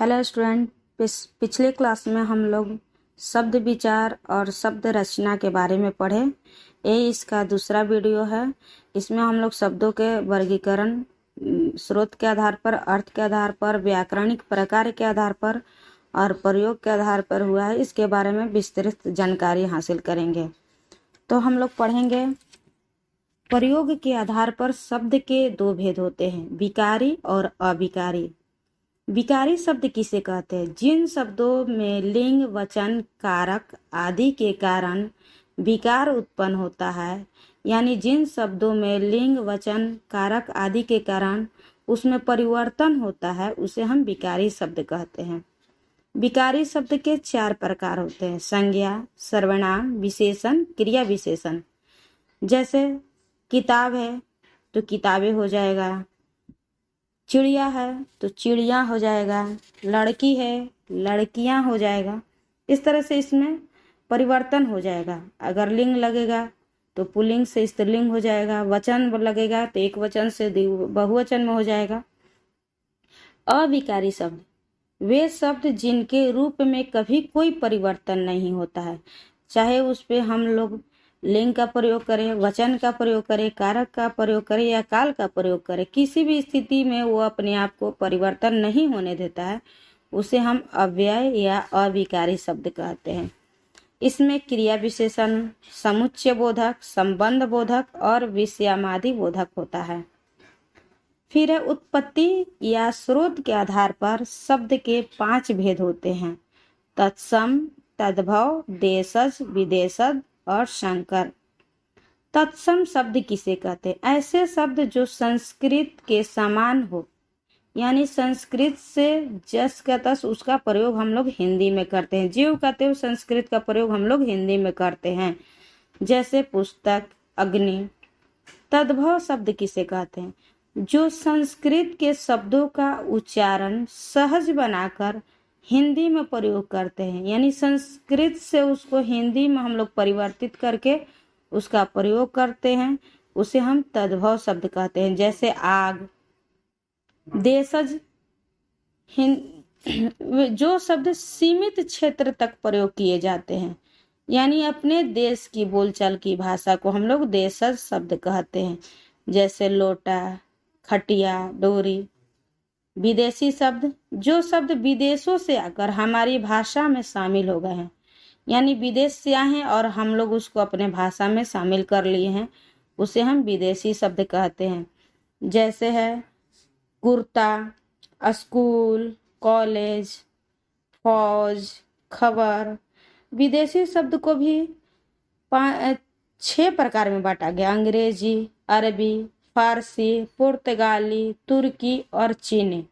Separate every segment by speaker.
Speaker 1: Hello student, पिछले class में हम लोग शब्द विचार और शब्द रचना के बारे में पढ़े। ये इसका दूसरा वीडियो है। इसमें हम लोग शब्दों के वर्गीकरण स्रोत के आधार पर, अर्थ के आधार पर, व्याकरणिक प्रकार के आधार पर और प्रयोग के आधार पर हुआ है, इसके बारे में विस्तृत जानकारी हासिल करेंगे। तो हम लोग पढ़ेंगे प्रयोग के आधार पर शब्द के दो भेद होते हैं, विकारी और अविकारी। विकारी शब्द किसे कहते हैं? जिन शब्दों में लिंग, वचन, कारक आदि के कारण विकार उत्पन्न होता है, यानी जिन शब्दों में लिंग, वचन, कारक आदि के कारण उसमें परिवर्तन होता है, उसे हम विकारी शब्द कहते हैं। विकारी शब्द के 4 प्रकार होते हैं: संज्ञा, सर्वनाम, विशेषण, क्रिया विशेषण। जैसे किताब है तो किताबें हो जाएगा, चिड़िया है तो चिड़िया हो जाएगा, लड़की है लड़कियां हो जाएगा। इस तरह से इसमें परिवर्तन हो जाएगा। अगर लिंग लगेगा तो पुल्लिंग से स्त्रीलिंग हो जाएगा, वचन लगेगा तो एक वचन से बहुवचन में हो जाएगा। अविकारी शब्द वे शब्द जिनके रूप में कभी कोई परिवर्तन नहीं होता है, चाहे उस पे हम लोग लिंग का प्रयोग करें, वचन का प्रयोग करें, कारक का प्रयोग करें या काल का प्रयोग करें, किसी भी स्थिति में वो अपने आप को परिवर्तन नहीं होने देता है, उसे हम अव्यय या अविकारी शब्द कहते हैं। इसमें क्रिया विशेषण, समुच्चय बोधक, संबंध बोधक और विषयामादि बोधक होता है। फिर है उत्पत्ति या स्रोत के आधार पर शब्द के 5 भेद होते हैं: तत्सम, तद्भव, देशज, विदेशज और संकर। तत्सम शब्द किसे कहते हैं? ऐसे शब्द जो संस्कृत के समान हो, यानी संस्कृत से जस का तस उसका प्रयोग हम लोग हिंदी में करते हैं, जीव कहते हो संस्कृत का प्रयोग हम लोग हिंदी में करते हैं, जैसे पुस्तक, अग्नि। तद्भव शब्द किसे कहते हैं? जो संस्कृत के शब्दों का उच्चारण सहज बनाकर हिंदी में प्रयोग करते हैं, यानी संस्कृत से उसको हिंदी में हम लोग परिवर्तित करके उसका प्रयोग करते हैं, उसे हम तद्भव शब्द कहते हैं। जैसे आग। देशज जो शब्द सीमित क्षेत्र तक प्रयोग किए जाते हैं, यानी अपने देश की बोलचाल की भाषा को हम लोग देशज शब्द कहते हैं, जैसे लोटा, खटिया, डोरी। विदेशी शब्द जो शब्द विदेशों से आकर हमारी भाषा में शामिल हो गए हैं, यानी विदेश से आए हैं और हम लोग उसको अपने भाषा में शामिल कर लिए हैं, उसे हम विदेशी शब्द कहते हैं। जैसे है कुर्ता, स्कूल, कॉलेज, फौज, खबर। विदेशी शब्द को भी 6 प्रकार में बांटा गया: अंग्रेजी, अरबी, फारसी, पुर्तगाली, तुर्की और चीनी।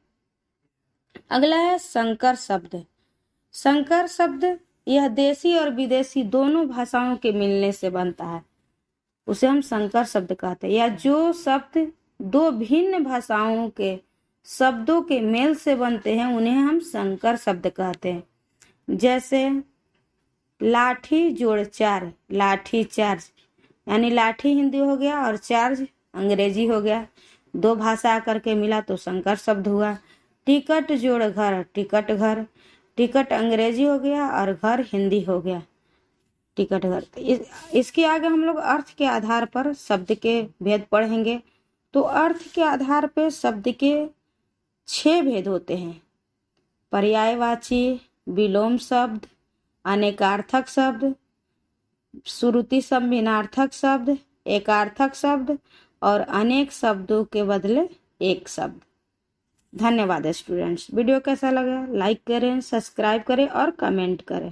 Speaker 1: अगला है संकर शब्द। संकर शब्द यह देशी और विदेशी दोनों भाषाओं के मिलने से बनता है, उसे हम संकर शब्द कहते हैं। या जो शब्द 2 भिन्न भाषाओं के शब्दों के मेल से बनते हैं, उन्हें हम संकर शब्द कहते हैं। जैसे लाठी जोड़ चार, लाठी चार्ज, यानी लाठी हिंदी हो गया और चार्ज अंग्रेजी हो गया, 2 भाषा आकर के मिला तो संकर शब्द हुआ। टिकट जोड़ घर, टिकट घर, टिकट अंग्रेजी हो गया और घर हिंदी हो गया, टिकट घर। इसके आगे हम लोग अर्थ के आधार पर शब्द के भेद पढ़ेंगे। तो अर्थ के आधार पर शब्द के 6 भेद होते हैं: पर्यायवाची, विलोम शब्द, अनेकार्थक शब्द, श्रुति संभिन्नार्थक शब्द, एकार्थक शब्द और अनेक शब्दों के बदले एक शब्द। धन्यवाद स्टूडेंट्स। वीडियो कैसा लगा? लाइक करें, सब्सक्राइब करें और कमेंट करें।